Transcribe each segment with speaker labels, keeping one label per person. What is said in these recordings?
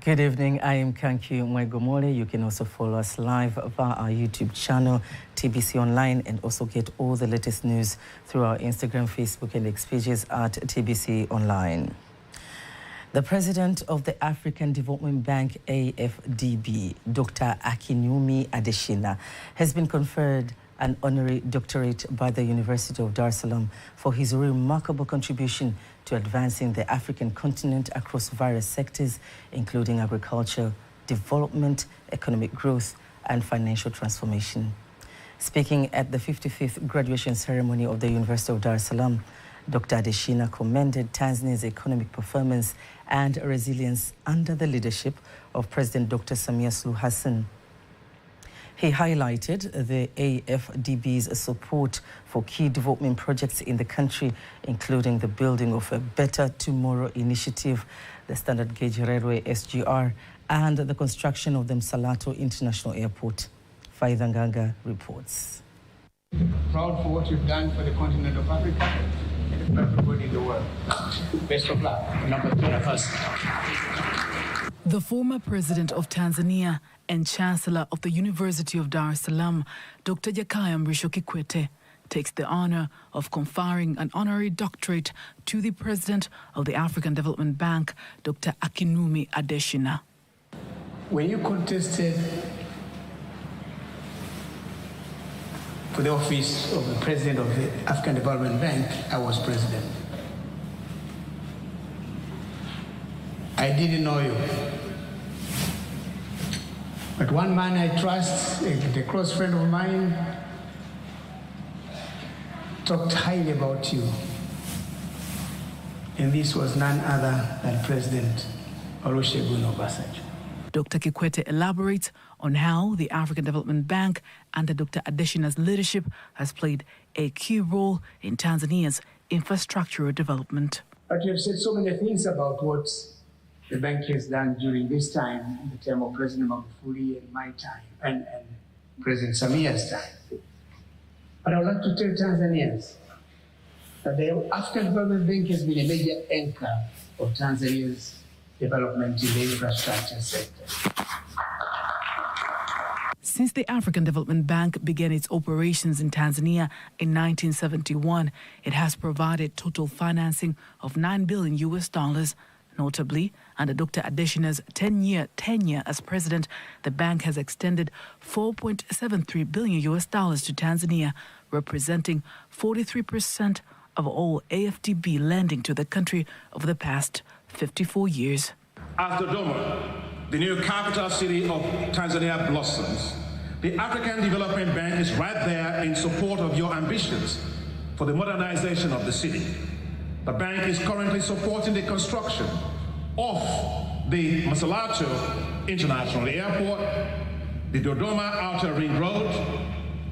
Speaker 1: Good evening, I am Kanki Mwegomole. You can also follow us live via our YouTube channel, TBC Online, and also get all the latest news through our Instagram, Facebook, and X pages at TBC Online. The President of the African Development Bank, AFDB, Dr. Akinwumi Adesina, has been conferred an honorary doctorate by the University of Dar es Salaam for his remarkable contribution to advancing the African continent across various sectors, including agriculture, development, economic growth, and financial transformation. Speaking at the 55th graduation ceremony of the University of Dar es Salaam, Dr. Adesina commended Tanzania's economic performance and resilience under the leadership of President Dr. Samia Suluhu Hassan. He highlighted the AFDB's support for key development projects in the country, including the building of a Better Tomorrow initiative, the Standard Gauge Railway SGR, and the construction of the Msalato International Airport. Faida Nganga reports.
Speaker 2: Proud for what you've done for the continent of Africa and for everybody in the world. Best of luck. Number 3 first.
Speaker 3: The former president of Tanzania and chancellor of the University of Dar es Salaam, Dr. Jakaya Mrisho Kikwete, takes the honor of conferring an honorary doctorate to the president of the African Development Bank, Dr. Akinwumi Adesina.
Speaker 2: When you contested for the office of the president of the African Development Bank, I was president. I didn't know you. But one man I trust, a close friend of mine, talked highly about you. And this was none other than President Olusegun Obasanjo.
Speaker 3: Dr. Kikwete elaborates on how the African Development Bank under Dr. Adesina's leadership has played a key role in Tanzania's infrastructural development.
Speaker 2: But you have said so many things about what the bank has done during this time, in the time of President Magufuli and my time, and President Samia's time. But I would like to tell Tanzanians that the African Development Bank has been a major anchor of Tanzania's development in the infrastructure sector.
Speaker 3: Since the African Development Bank began its operations in Tanzania in 1971, it has provided total financing of $9 billion. Notably, under Dr. Adesina's 10-year tenure as president, the bank has extended $4.73 billion to Tanzania, representing 43% of all AFDB lending to the country over the past 54 years.
Speaker 4: As Dodoma, the new capital city of Tanzania, blossoms, the African Development Bank is right there in support of your ambitions for the modernization of the city. The bank is currently supporting the construction of the Msalato International Airport, the Dodoma Outer Ring Road,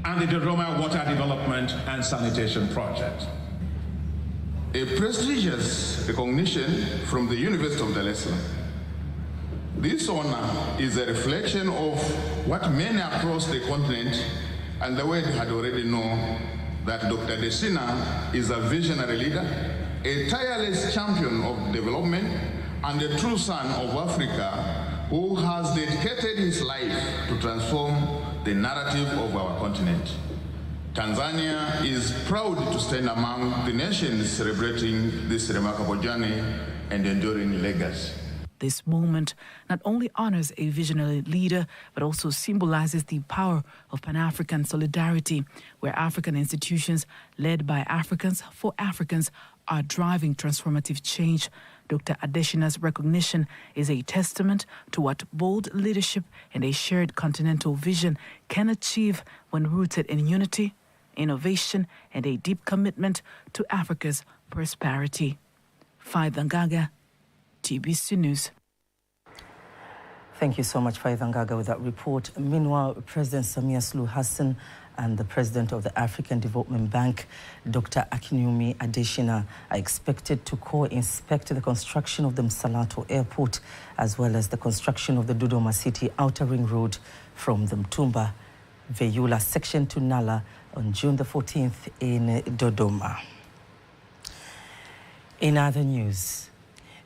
Speaker 4: and the Dodoma Water Development and Sanitation Project.
Speaker 5: A prestigious recognition from the University of Dar es Salaam. This honor is a reflection of what many across the continent and the world had already known, that Dr. Adesina is a visionary leader, a tireless champion of development, and a true son of Africa who has dedicated his life to transform the narrative of our continent. Tanzania is proud to stand among the nations celebrating this remarkable journey and enduring legacy.
Speaker 3: This moment not only honors a visionary leader, but also symbolizes the power of Pan-African solidarity, where African institutions led by Africans for Africans are driving transformative change. Dr. Adesina's recognition is a testament to what bold leadership and a shared continental vision can achieve when rooted in unity, innovation, and a deep commitment to Africa's prosperity. Faida Nganga, TBC News.
Speaker 1: Thank you so much, Faida Nganga, with that report. Meanwhile, President Samia Suluhu Hassan and the President of the African Development Bank, Dr. Akinwumi Adesina, are expected to co-inspect the construction of the Msalato Airport, as well as the construction of the Dodoma City Outer Ring Road from the Mtumba Veyula section to Nala on June the 14th in Dodoma. In other news,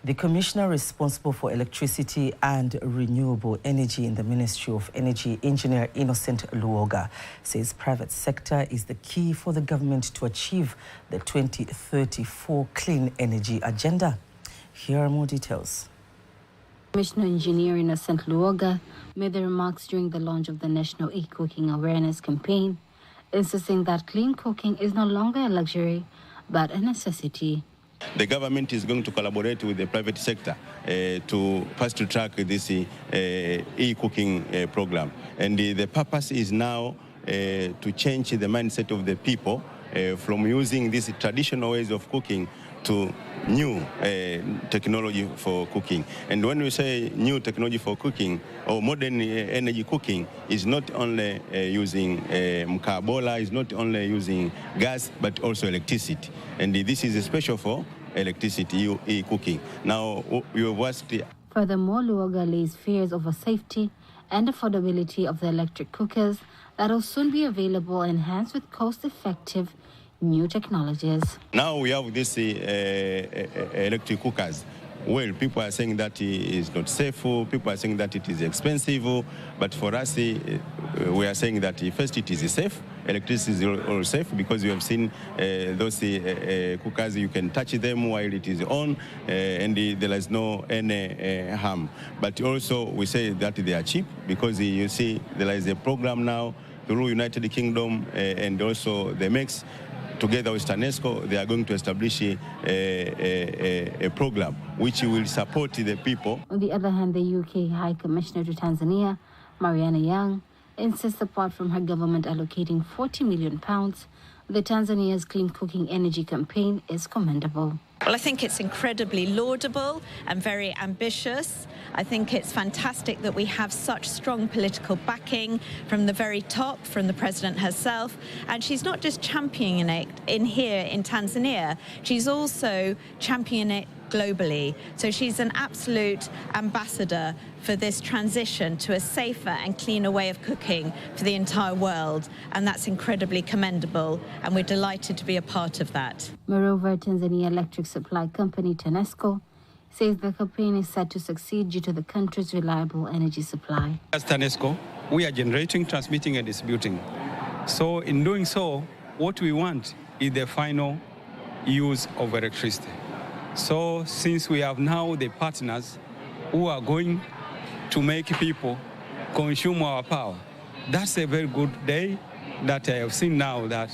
Speaker 1: The commissioner responsible for electricity and renewable energy in the Ministry of Energy, Engineer Innocent Luoga, says private sector is the key for the government to achieve the 2034 clean energy agenda. Here are more details.
Speaker 6: Commissioner Engineer Innocent Luoga made the remarks during the launch of the National E-Cooking Awareness Campaign, insisting that clean cooking is no longer a luxury, but a necessity.
Speaker 7: The government is going to collaborate with the private sector to fast-track this e-cooking program. And the purpose is now to change the mindset of the people from using these traditional ways of cooking to new technology for cooking. And when we say new technology for cooking or modern energy cooking, is not only using mkabola, is not only using gas, but also electricity. And this is special for electricity cooking. Now, you have asked.
Speaker 6: Furthermore, Luoga lays fears over safety and affordability of the electric cookers that will soon be available, enhanced with cost-effective new technologies.
Speaker 7: Now we have this electric cookers. Well, people are saying that it is not safe. People are saying that it is expensive. But for us, we are saying that first it is safe. Electricity is all safe because you have seen those cookers. You can touch them while it is on, and there is no any harm. But also we say that they are cheap because you see there is a program now through United Kingdom and also the MEX. Together with TANESCO, they are going to establish a program which will support the people.
Speaker 6: On the other hand, the UK High Commissioner to Tanzania, Mariana Young, insists apart from her government allocating £40 million, the Tanzania's Clean Cooking Energy campaign is commendable.
Speaker 8: Well, I think it's incredibly laudable and very ambitious. I think it's fantastic that we have such strong political backing from the very top, from the president herself. And she's not just championing it here in Tanzania, she's also championing it globally. So she's an absolute ambassador for this transition to a safer and cleaner way of cooking for the entire world. And that's incredibly commendable, and we're delighted to be a part of that.
Speaker 6: Moreover, Tanzania electric supply company TANESCO says the campaign is set to succeed due to the country's reliable energy supply.
Speaker 9: As TANESCO, we are generating, transmitting, and distributing. So in doing so, what we want is the final use of electricity. So since we have now the partners who are going to make people consume our power, that's a very good day that I have seen now that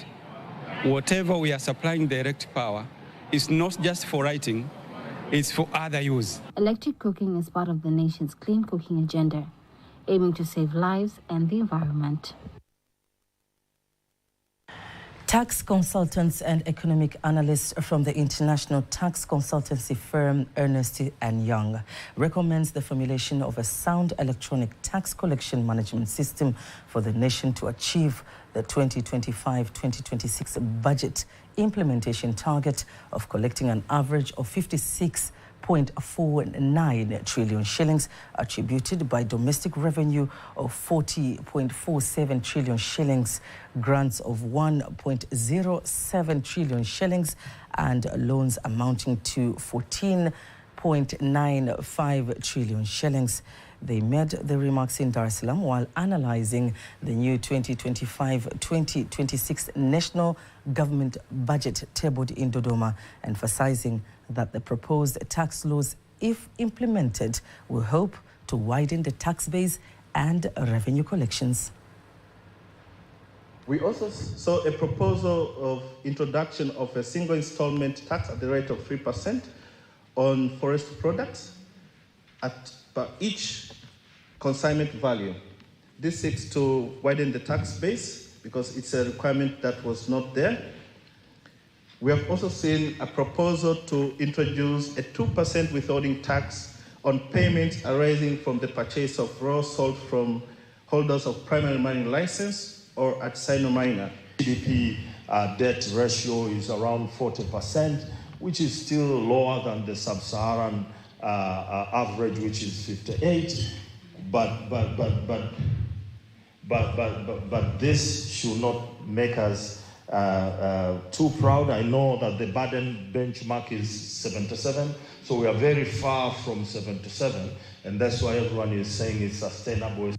Speaker 9: whatever we are supplying the electric power is not just for writing, it's for other use.
Speaker 6: Electric cooking is part of the nation's clean cooking agenda, aiming to save lives and the environment.
Speaker 1: Tax consultants and economic analysts from the international tax consultancy firm Ernst & Young recommends the formulation of a sound electronic tax collection management system for the nation to achieve the 2025-2026 budget implementation target of collecting an average of 56.49 trillion shillings attributed by domestic revenue of 40.47 trillion shillings, grants of 1.07 trillion shillings, and loans amounting to 14.95 trillion shillings. They made the remarks in Dar es Salaam while analyzing the new 2025-2026 national government budget tabled in Dodoma, emphasizing that the proposed tax laws, if implemented, will help to widen the tax base and revenue collections.
Speaker 10: We also saw a proposal of introduction of a single installment tax at the rate of 3% on forest products per each consignment value. This seeks to widen the tax base because it's a requirement that was not there. We have also seen a proposal to introduce a 2% withholding tax on payments arising from the purchase of raw salt from holders of primary mining license or artisanal miner.
Speaker 11: GDP debt ratio is around 40%, which is still lower than the sub-Saharan average, which is 58. But this should not make us too proud. I know that the Baden benchmark is 77, So we are very far from 77, and that's why everyone is saying it's sustainable.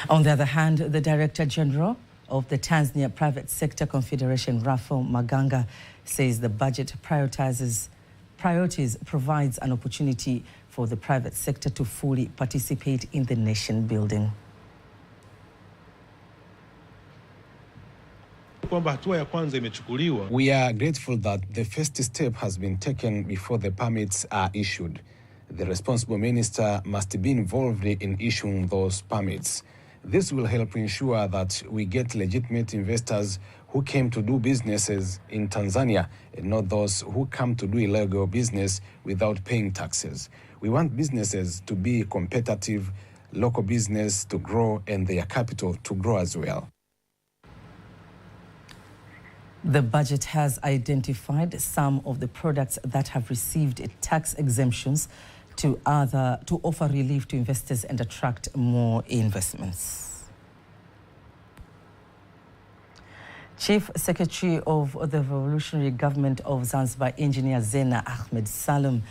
Speaker 1: On the other hand, the Director General of the Tanzania Private Sector Confederation, Raphael Maganga, says the budget priorities provides an opportunity for the private sector to fully participate in the nation building.
Speaker 12: We are grateful that the first step has been taken before the permits are issued. The responsible minister must be involved in issuing those permits. This will help ensure that we get legitimate investors who came to do businesses in Tanzania and not those who come to do illegal business without paying taxes. We want businesses to be competitive, local business to grow, and their capital to grow as well.
Speaker 1: The budget has identified some of the products that have received tax exemptions to offer relief to investors and attract more investments. Chief Secretary of the Revolutionary Government of Zanzibar, Engineer Zena Ahmed Salum,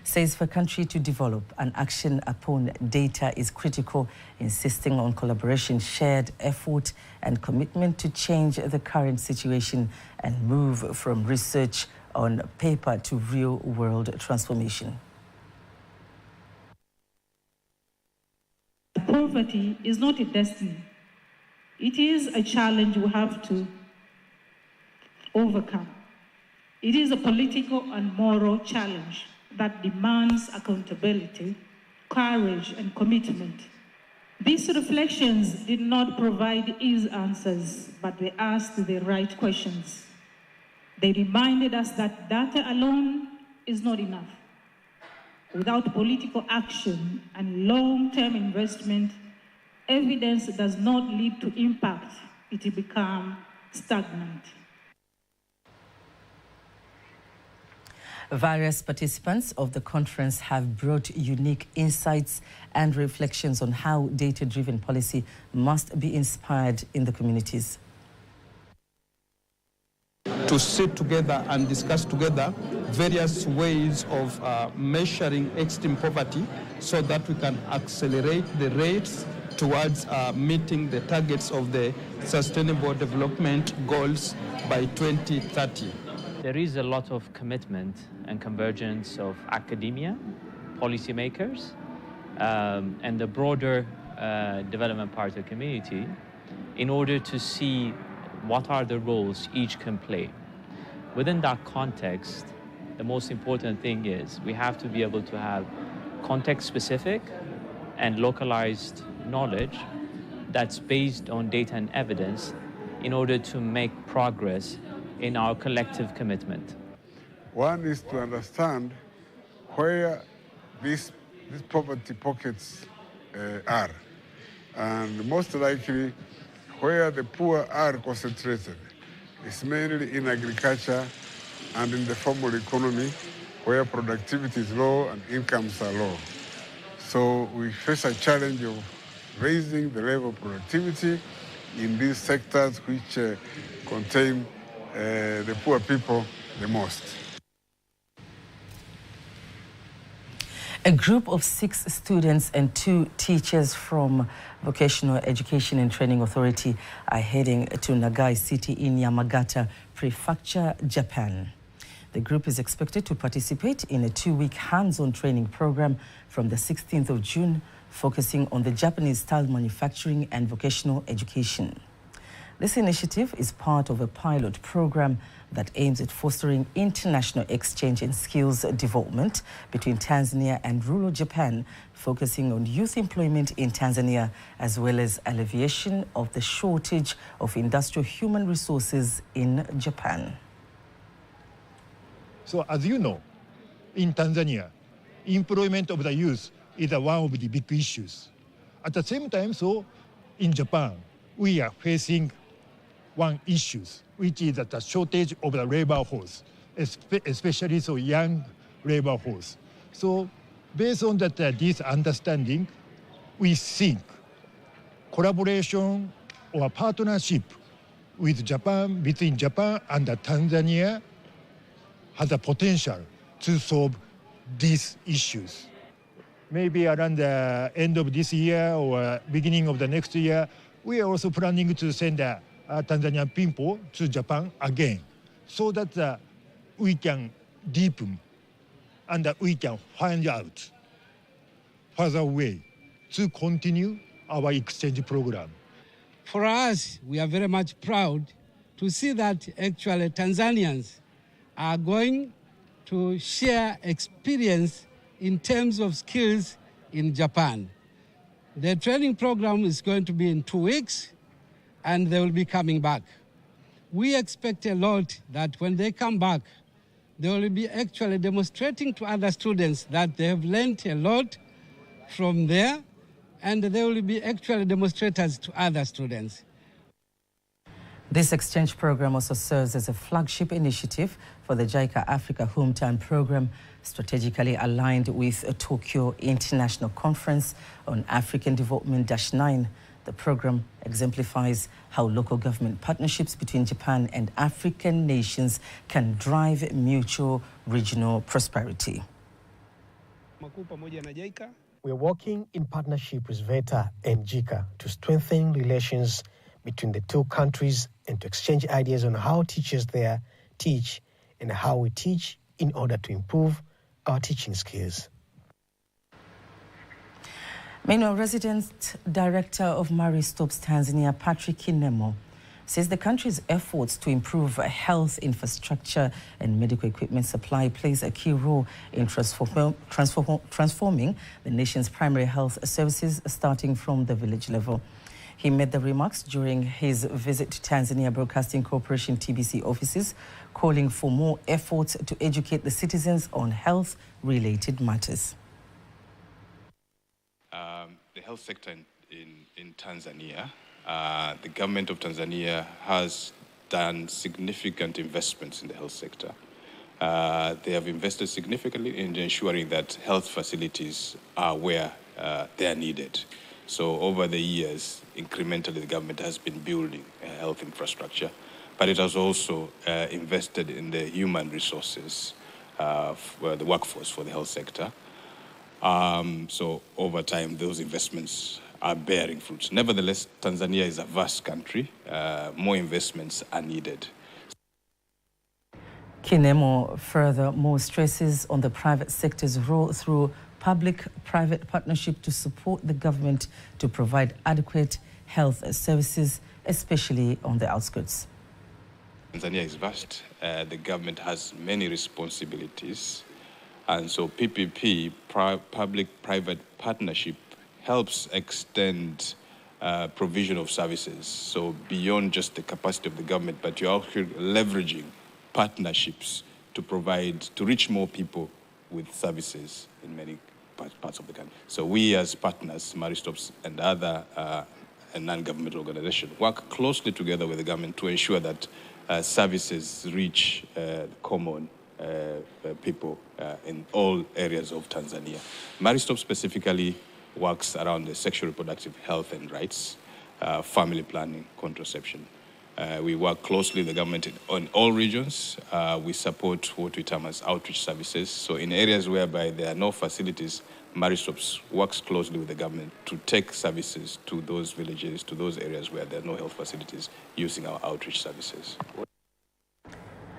Speaker 1: says for a country to develop, an action upon data is critical, insisting on collaboration, shared effort and commitment to change the current situation and move from research on paper to real-world transformation.
Speaker 13: Poverty is not a destiny. It is a challenge we have to overcome. It is a political and moral challenge that demands accountability, courage, and commitment. These reflections did not provide easy answers, but they asked the right questions. They reminded us that data alone is not enough. Without political action and long-term investment, evidence does not lead to impact. It will become stagnant.
Speaker 1: Various participants of the conference have brought unique insights and reflections on how data-driven policy must be inspired in the communities.
Speaker 14: To sit together and discuss together various ways of measuring extreme poverty so that we can accelerate the rates towards meeting the targets of the Sustainable Development Goals by 2030.
Speaker 15: There is a lot of commitment and convergence of academia, policymakers, and the broader development part of the community in order to see what are the roles each can play. Within that context, the most important thing is we have to be able to have context-specific and localized knowledge that's based on data and evidence in order to make progress in our collective commitment.
Speaker 16: One is to understand where these poverty pockets are, and most likely where the poor are concentrated is mainly in agriculture and in the formal economy, where productivity is low and incomes are low. So we face a challenge of raising the level of productivity in these sectors which contain the poor people the most.
Speaker 1: A group of 6 students and 2 teachers from Vocational Education and Training Authority are heading to Nagai City in Yamagata Prefecture, Japan. The group is expected to participate in a 2-week hands-on training program from the 16th of June, focusing on the Japanese-style manufacturing and vocational education. This initiative is part of a pilot program that aims at fostering international exchange and skills development between Tanzania and rural Japan, focusing on youth employment in Tanzania, as well as alleviation of the shortage of industrial human resources in Japan.
Speaker 17: So as you know, in Tanzania, employment of the youth is one of the big issues. At the same time, so in Japan, we are facing one issue, which is the shortage of the labor force, especially so young labor force. So based on that, this understanding, we think collaboration or partnership with Japan, between Japan and Tanzania, has a potential to solve these issues. Maybe around the end of this year or beginning of the next year, we are also planning to send Tanzanian people to Japan again, so that we can deepen and we can find out further way to continue our exchange program.
Speaker 18: For us, we are very much proud to see that actually Tanzanians are going to share experience in terms of skills in Japan. The training program is going to be in 2 weeks, and they will be coming back. We expect a lot that when they come back, they will be actually demonstrating to other students that they have learned a lot from there, and they will be actually demonstrators to other students.
Speaker 1: This exchange program also serves as a flagship initiative for the JICA Africa Hometown Program, strategically aligned with a Tokyo International Conference on African Development-9. The program exemplifies how local government partnerships between Japan and African nations can drive mutual regional prosperity.
Speaker 19: We are working in partnership with VETA and JICA to strengthen relations between the two countries and to exchange ideas on how teachers there teach and how we teach in order to improve our teaching skills.
Speaker 1: Meanwhile, Resident Director of MariStops Tanzania, Patrick Kinemo, says the country's efforts to improve health infrastructure and medical equipment supply plays a key role in transforming the nation's primary health services, starting from the village level. He made the remarks during his visit to Tanzania Broadcasting Corporation TBC offices, calling for more efforts to educate the citizens on health-related matters.
Speaker 20: The health sector in Tanzania, the government of Tanzania has done significant investments in the health sector. They have invested significantly in ensuring that health facilities are where they are needed. So over the years, incrementally, the government has been building health infrastructure, but it has also invested in the human resources, for the workforce for the health sector. So over time, those investments are bearing fruits. Nevertheless, Tanzania is a vast country. More investments are needed.
Speaker 1: Kinemo furthermore stresses on the private sector's role through public-private partnership to support the government to provide adequate health services, especially on the outskirts.
Speaker 20: Tanzania is vast. The government has many responsibilities. And so PPP, public-private partnership, helps extend provision of services. So beyond just the capacity of the government, but you're also leveraging partnerships to reach more people with services in many parts of the country. So we as partners, MariStops and other non-government organizations, work closely together with the government to ensure that services reach common people in all areas of Tanzania. MariStops specifically works around the sexual reproductive health and rights, family planning, contraception. We work closely with the government on all regions. We support what we term as outreach services. So in areas whereby there are no facilities, MariStops works closely with the government to take services to those villages, to those areas where there are no health facilities, using our outreach services.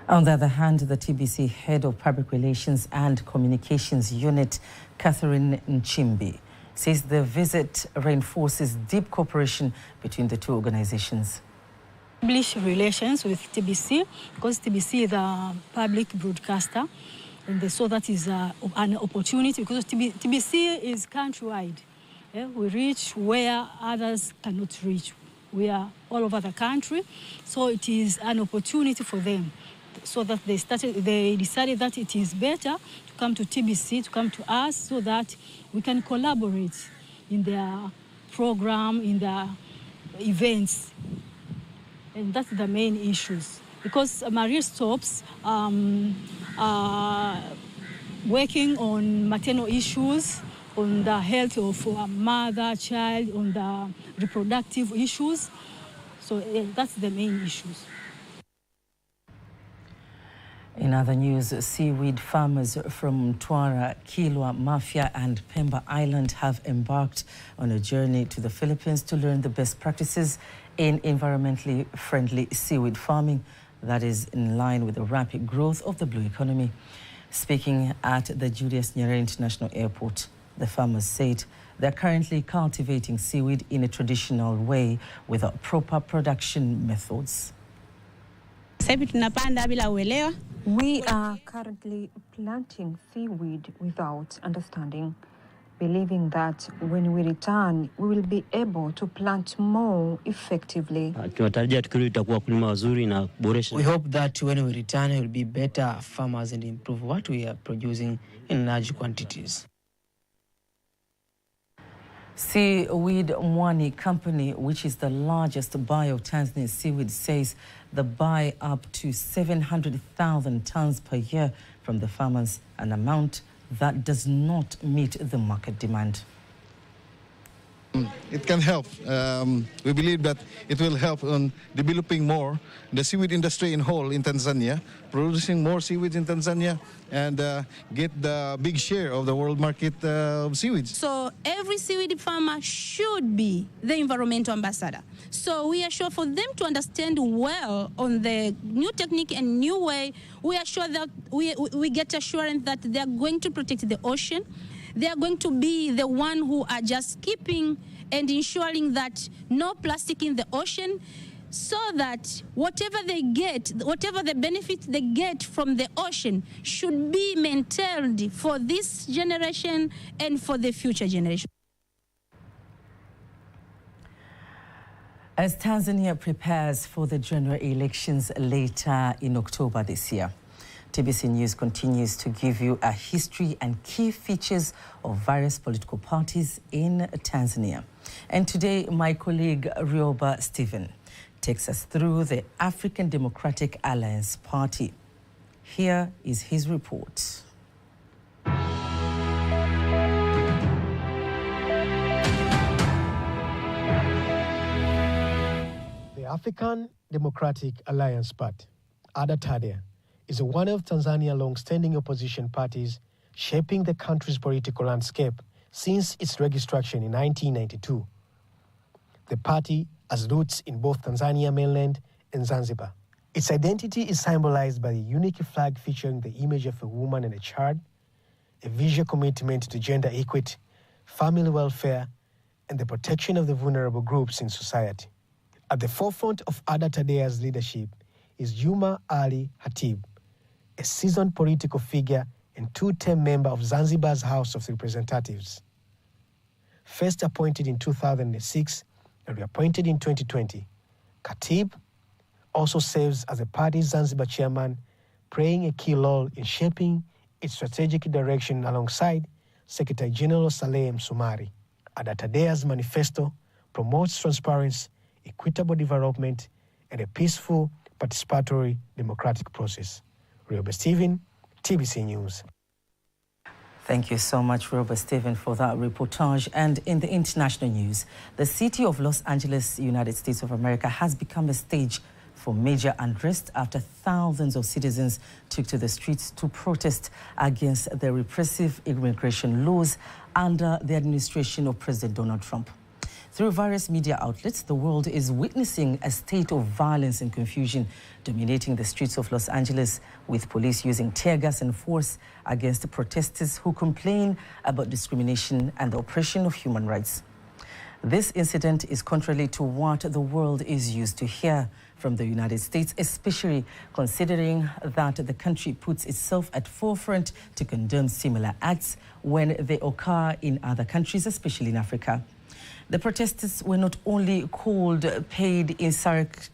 Speaker 1: On the other hand, the TBC Head of Public Relations and Communications Unit, Catherine Nchimbi, says the visit reinforces deep cooperation between the two organizations.
Speaker 21: Establish relations with TBC, because TBC is a public broadcaster, and so that is an opportunity, because TBC is countrywide. Yeah? We reach where others cannot reach. We are all over the country, so it is an opportunity for them. So that they decided that it is better to come to TBC, to come to us, so that we can collaborate in their program, in their events. And that's the main issues. Because MariStops are working on maternal issues, on the health of mother, child, on the reproductive issues. So that's the main issues.
Speaker 1: In other news, seaweed farmers from Mtwara, Kilwa, Mafia and Pemba Island have embarked on a journey to the Philippines to learn the best practices in environmentally friendly seaweed farming that is in line with the rapid growth of the blue economy. Speaking at the Julius Nyerere International Airport, the farmers said they're currently cultivating seaweed in a traditional way without proper production methods.
Speaker 2: We are currently planting seaweed without understanding, believing that when we return, we will be able to plant more effectively.
Speaker 22: We hope that when we return, we will be better farmers and improve what we are producing in large quantities.
Speaker 1: Seaweed Mwani Company, which is the largest buyer of Tanzanian seaweed, says they buy up to 700,000 tons per year from the farmers, an amount that does not meet the market demand.
Speaker 23: It can help. We believe that it will help on developing more the seaweed industry in whole in Tanzania, producing more seaweed in Tanzania, and get the big share of the world market of seaweed.
Speaker 24: So every seaweed farmer should be the environmental ambassador. So we are sure for them to understand well on the new technique and new way, we are sure that we get assurance that they are going to protect the ocean. They are going to be the one who are just keeping and ensuring that no plastic in the ocean, so that whatever they get, whatever the benefit they get from the ocean should be maintained for this generation and for the future generation.
Speaker 1: As Tanzania prepares for the general elections later in October this year, TBC News continues to give you a history and key features of various political parties in Tanzania. And today, my colleague Rioba Stephen takes us through the African Democratic Alliance Party. Here is his report.
Speaker 19: The African Democratic Alliance Party, AFDB, is one of Tanzania's long-standing opposition parties shaping the country's political landscape since its registration in 1992. The party has roots in both Tanzania mainland and Zanzibar. Its identity is symbolized by the unique flag featuring the image of a woman and a child, a visual commitment to gender equity, family welfare, and the protection of the vulnerable groups in society. At the forefront of AFDB's leadership is Juma Ali Hatib, a seasoned political figure and two-term member of Zanzibar's House of Representatives. First appointed in 2006 and reappointed in 2020, Hatib also serves as the party's Zanzibar chairman, playing a key role in shaping its strategic direction alongside Secretary General Saleh Msumari. AFDB's manifesto promotes transparency, equitable development, and a peaceful, participatory democratic process. Rioba Stephen, TBC News.
Speaker 1: Thank you so much, Robert Stephen, for that reportage. And in the international news, the city of Los Angeles, United States of America, has become a stage for major unrest after thousands of citizens took to the streets to protest against the repressive immigration laws under the administration of President Donald Trump. Through various media outlets, the world is witnessing a state of violence and confusion dominating the streets of Los Angeles, with police using tear gas and force against the protesters who complain about discrimination and the oppression of human rights. This incident is contrary to what the world is used to hear from the United States, especially considering that the country puts itself at forefront to condemn similar acts when they occur in other countries, especially in Africa. The protesters were not only called paid insurrectionists,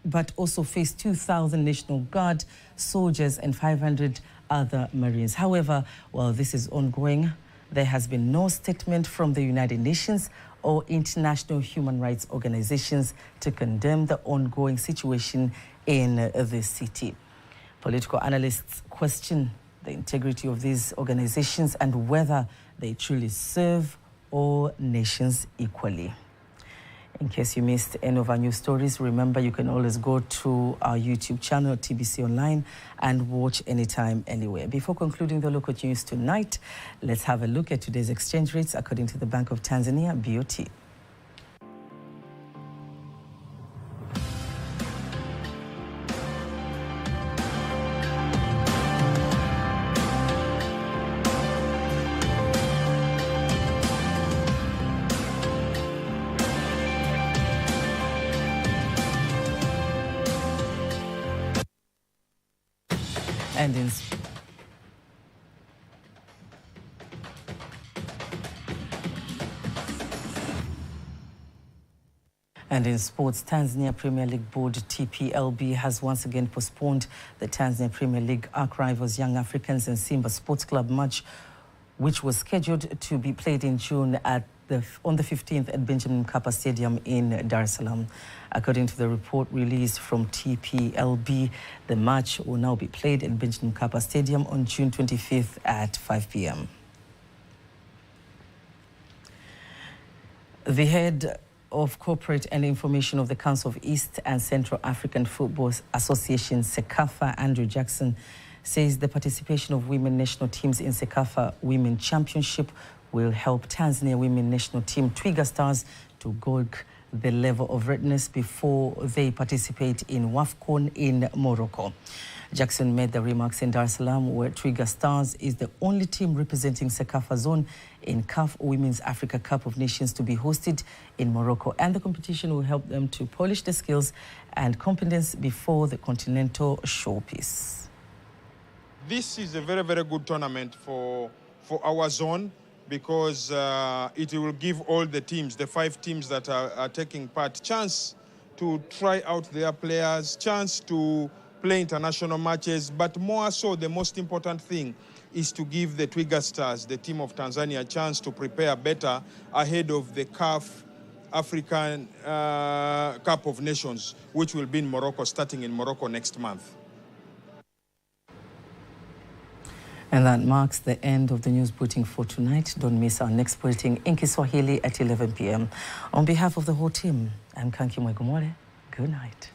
Speaker 1: but also faced 2,000 National Guard soldiers and 500 other Marines. However, while this is ongoing, there has been no statement from the United Nations or international human rights organizations to condemn the ongoing situation in the city. Political analysts question the integrity of these organizations and whether they truly serve all nations equally. In case you missed any of our news stories, remember you can always go to our YouTube channel, TBC Online, and watch anytime, anywhere. Before concluding the local news tonight, let's have a look at today's exchange rates according to the Bank of Tanzania, BOT. And in sports, Tanzania Premier League Board TPLB has once again postponed the Tanzania Premier League arch rivals Young Africans and Simba Sports Club match, which was scheduled to be played in June on the 15th at Benjamin Mkapa Stadium in Dar es Salaam. According to the report released from TPLB, the match will now be played at Benjamin Mkapa Stadium on June 25th at 5 p.m. The head of Corporate and Information of the Council of East and Central African Football Association, CECAFA, Andrew Jackson, says the participation of women national teams in CECAFA Women Championship will help Tanzania women national team Twiga Stars to gauge the level of readiness before they participate in WAFCON in Morocco. Jackson made the remarks in Dar es Salaam, where Twiga Stars is the only team representing CECAFA zone in CAF Women's Africa Cup of Nations to be hosted in Morocco, and the competition will help them to polish their skills and competence before the continental showpiece.
Speaker 3: This is a very, very good tournament for our zone, because it will give all the teams, the 5 teams that are taking part, chance to try out their players, chance to play international matches, but more so, the most important thing is to give the Twiga Stars, the team of Tanzania, a chance to prepare better ahead of the CAF African Cup of Nations, which will be in Morocco, starting in Morocco next month.
Speaker 1: And that marks the end of the news bulletin for tonight. Don't miss our next bulletin in Kiswahili at 11 p.m. On behalf of the whole team, I'm Kanki Mwegomole. Good night.